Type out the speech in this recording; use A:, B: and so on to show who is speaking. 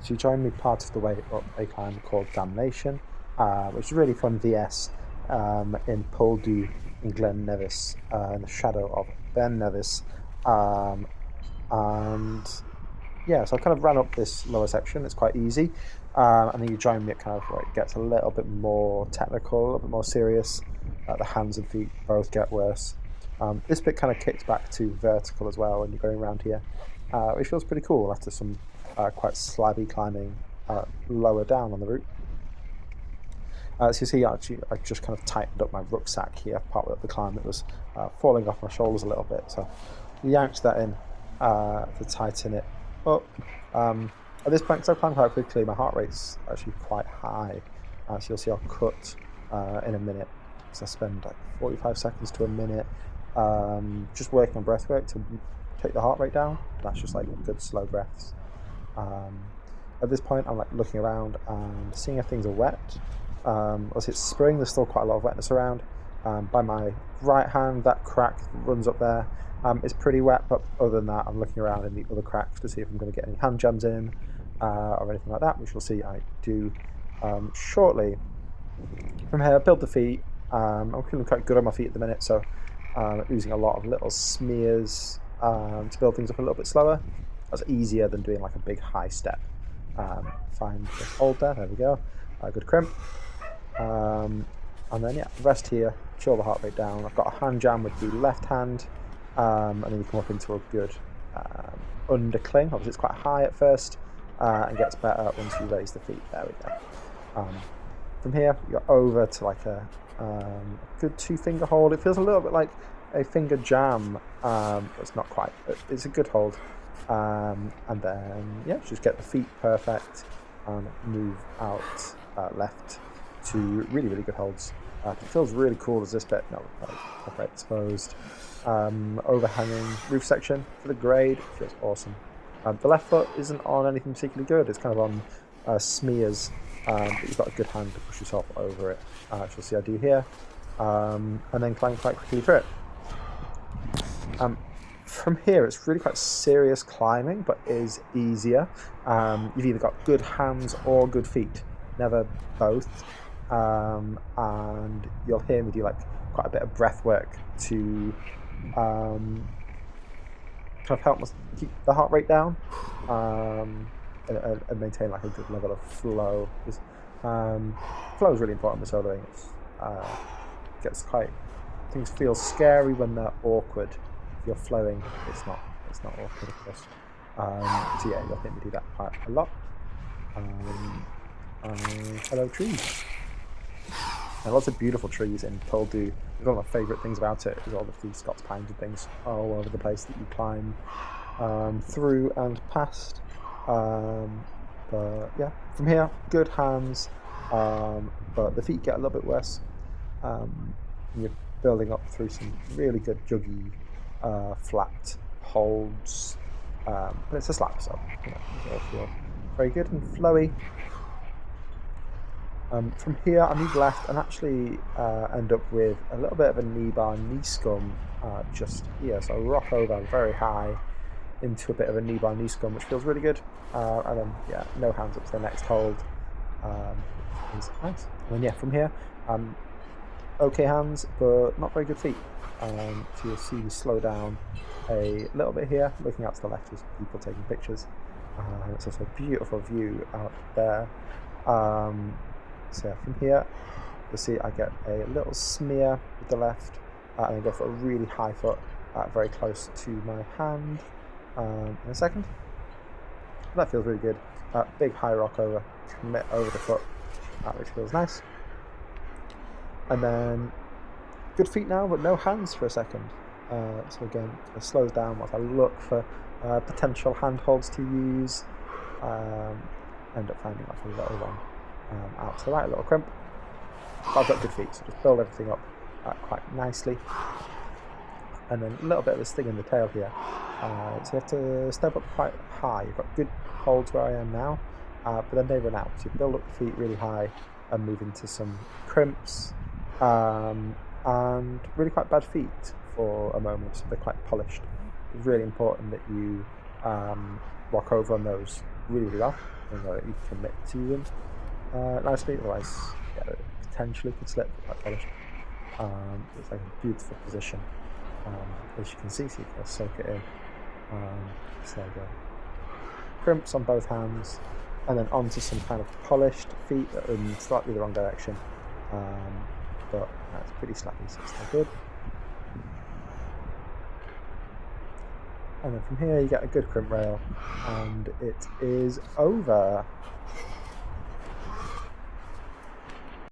A: So you joined me part of the way up a climb called Damnation, which is really fun VS in Poldhu in Glen Nevis, in the shadow of Ben Nevis. Um, and yeah, so I kind of ran up this lower section. It's quite easy. And then you join me at kind of where it gets a little bit more technical, a little bit more serious. The hands and feet both get worse. This bit kind of kicks back to vertical as well when you're going around here, which feels pretty cool after some quite slabby climbing lower down on the route. So you see, actually, I just kind of tightened up my rucksack here partway up the climb. It was falling off my shoulders a little bit, so yanked that in to tighten it up. At this point, because I've climbed quite quickly, my heart rate's actually quite high. So you'll see I'll cut in a minute. So I spend like 45 seconds to a minute just working on breath work to take the heart rate down. That's just like good slow breaths. At this point, I'm like looking around and seeing if things are wet. As it's spring, there's still quite a lot of wetness around. By my right hand, that crack that runs up there is pretty wet, but other than that, I'm looking around in the other cracks to see if I'm going to get any hand jams in or anything like that, which we'll see I do shortly. From here, build the feet. I'm feeling quite good on my feet at the minute, so using a lot of little smears to build things up a little bit slower. That's easier than doing like a big high step. Find the hold there we go. Good crimp. And then yeah, rest here, chill the heart rate down. I've got a hand jam with the left hand, and then you come up into a good undercling. Obviously it's quite high at first, and gets better once you raise the feet. There we go. From here, you're over to like a good 2-finger hold. It feels a little bit like a finger jam, but it's not quite. It's a good hold. And then yeah, just get the feet perfect and move out left to really, really good holds. It feels really cool as this bit. No, like exposed. Overhanging roof section for the grade. Feels awesome. The left foot isn't on anything particularly good. It's kind of on smears, but you've got a good hand to push yourself over it. Which you'll see I do here. And then climb quite quickly through it. From here, it's really quite serious climbing, but is easier. You've either got good hands or good feet, never both. And you'll hear me do like quite a bit of breath work to kind of help us keep the heart rate down and maintain like a good level of flow. Because flow is really important with soloing. Gets quite, things feel scary when they're awkward. If you're flowing, it's not awkward, of course. So yeah, you'll hear me do that quite a lot. Hello trees. And lots of beautiful trees in Poldhu. One of my favourite things about it is all of these Scots pines and things all over the place that you climb through and past. But yeah, from here, good hands, but the feet get a little bit worse. You're building up through some really good juggy, flat holds, but it's a slap, so it'll feel very good and flowy. From here, I move left and actually end up with a little bit of a knee bar, knee scum just here. So I rock over very high into a bit of a knee bar, knee scum, which feels really good. And then, yeah, no hands up to the next hold. Is nice. And then, yeah, from here, okay hands, but not very good feet. So you'll see me slow down a little bit here, looking out to the left as people taking pictures. It's also a beautiful view out there. So yeah, from here, you'll see I get a little smear with the left, and then go for a really high foot, very close to my hand in a second. That feels really good. Big high rock over, commit over the foot, which feels nice. And then good feet now, but no hands for a second. So again, it slows down whilst I look for potential handholds to use. End up finding like a little one out to the right, a little crimp. But I've got good feet, so just build everything up quite nicely. And then a little bit of a sting in the tail here. So you have to step up quite high. You've got good holds where I am now, but then they run out. So you build up the feet really high and move into some crimps. And really quite bad feet for a moment, so they're quite polished. It's really important that you walk over on those really, really well. And you commit to them nicely, otherwise, yeah, it potentially could slip quite polished. It's like a beautiful position, as you can see, so you kind of soak it in. So there you go. Crimps on both hands, and then onto some kind of polished feet that are in slightly the wrong direction. But it's pretty slappy, so it's still good. And then from here you get a good crimp rail, and it is over.